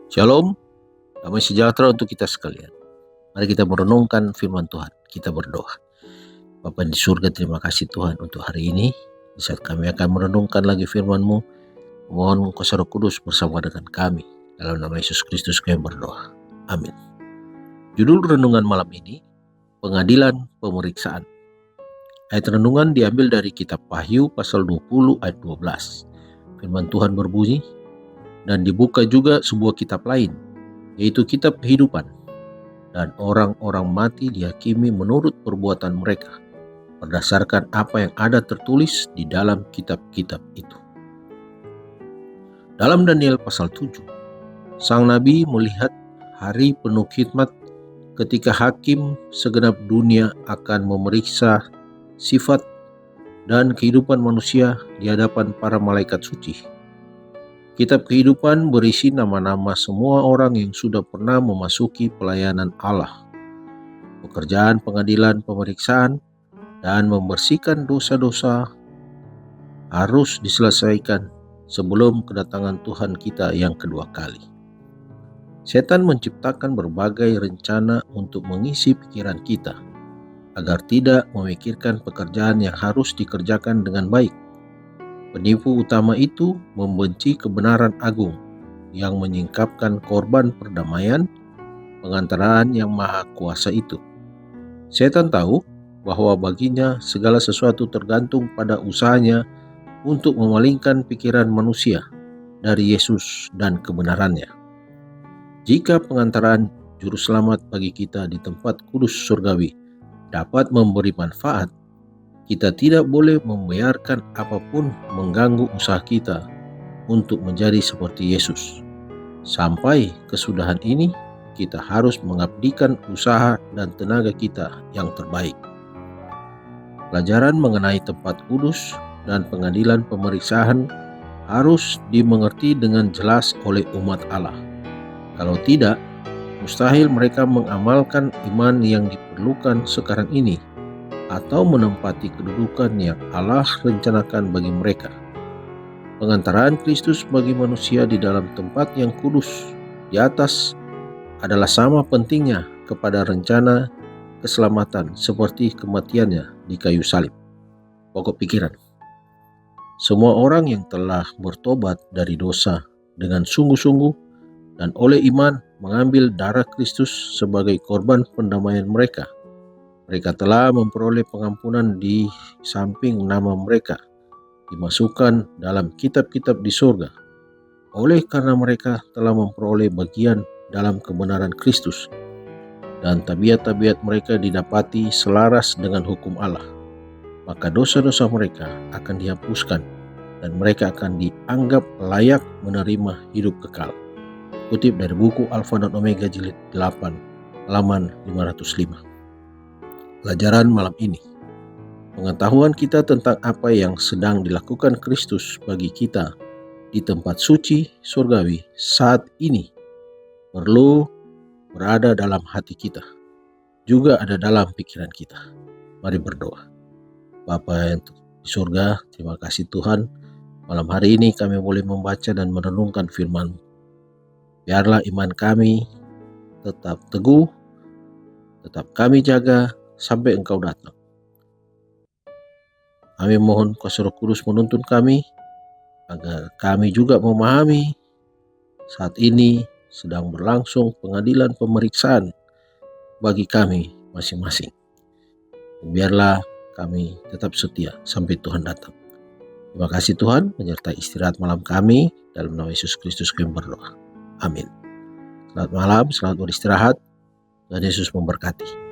Shalom, damai sejahtera untuk kita sekalian. Mari kita merenungkan firman Tuhan. Kita berdoa. Bapa di surga, terima kasih Tuhan untuk hari ini. Di saat kami akan merenungkan lagi firman-Mu, mohon Kuasa Roh Kudus bersama dengan kami. Dalam nama Yesus Kristus kami berdoa. Amin. Judul renungan malam ini, Pengadilan Pemeriksaan. Ayat renungan diambil dari kitab Wahyu pasal 20 ayat 12. Firman Tuhan berbunyi, dan dibuka juga sebuah kitab lain, yaitu kitab kehidupan. Dan orang-orang mati dihakimi menurut perbuatan mereka, berdasarkan apa yang ada tertulis di dalam kitab-kitab itu. Dalam Daniel pasal 7, sang nabi melihat hari penuh khidmat ketika hakim segenap dunia akan memeriksa sifat dan kehidupan manusia di hadapan para malaikat suci. Kitab kehidupan berisi nama-nama semua orang yang sudah pernah memasuki pelayanan Allah. Pekerjaan pengadilan pemeriksaan dan membersihkan dosa-dosa harus diselesaikan sebelum kedatangan Tuhan kita yang kedua kali. Setan menciptakan berbagai rencana untuk mengisi pikiran kita, agar tidak memikirkan pekerjaan yang harus dikerjakan dengan baik. Penipu utama itu membenci kebenaran agung yang menyingkapkan korban perdamaian pengantaraan yang maha kuasa itu. Setan tahu bahwa baginya segala sesuatu tergantung pada usahanya untuk memalingkan pikiran manusia dari Yesus dan kebenarannya. Jika pengantaraan juru selamat bagi kita di tempat kudus surgawi dapat memberi manfaat, kita tidak boleh membiarkan apapun mengganggu usaha kita untuk menjadi seperti Yesus. Sampai kesudahan ini, kita harus mengabdikan usaha dan tenaga kita yang terbaik. Pelajaran mengenai tempat kudus dan pengadilan pemeriksaan harus dimengerti dengan jelas oleh umat Allah. Kalau tidak, mustahil mereka mengamalkan iman yang diperlukan sekarang ini atau menempati kedudukan yang Allah rencanakan bagi mereka. Pengantaraan Kristus bagi manusia di dalam tempat yang kudus di atas adalah sama pentingnya kepada rencana keselamatan seperti kematiannya di kayu salib. Pokok pikiran. Semua orang yang telah bertobat dari dosa dengan sungguh-sungguh dan oleh iman mengambil darah Kristus sebagai korban pendamaian mereka, mereka telah memperoleh pengampunan di samping nama mereka dimasukkan dalam kitab-kitab di surga. Oleh karena mereka telah memperoleh bagian dalam kebenaran Kristus, dan tabiat-tabiat mereka didapati selaras dengan hukum Allah, maka dosa-dosa mereka akan dihapuskan dan mereka akan dianggap layak menerima hidup kekal. Kutip dari buku Alfa dan Omega jilid 8, halaman 505. Pelajaran malam ini, pengetahuan kita tentang apa yang sedang dilakukan Kristus bagi kita di tempat suci surgawi saat ini perlu berada dalam hati kita, juga ada dalam pikiran kita. Mari berdoa. Bapa yang di surga, terima kasih Tuhan, malam hari ini kami boleh membaca dan merenungkan firman-Mu. Biarlah iman kami tetap teguh, tetap kami jaga sampai Engkau datang. Kami mohon Kuasa Roh Kudus menuntun kami, agar kami juga memahami saat ini sedang berlangsung pengadilan pemeriksaan bagi kami masing-masing. Biarlah kami tetap setia sampai Tuhan datang. Terima kasih Tuhan, menyertai istirahat malam kami. Dalam nama Yesus Kristus kami berdoa. Amin. Selamat malam, selamat beristirahat. Tuhan Yesus memberkati.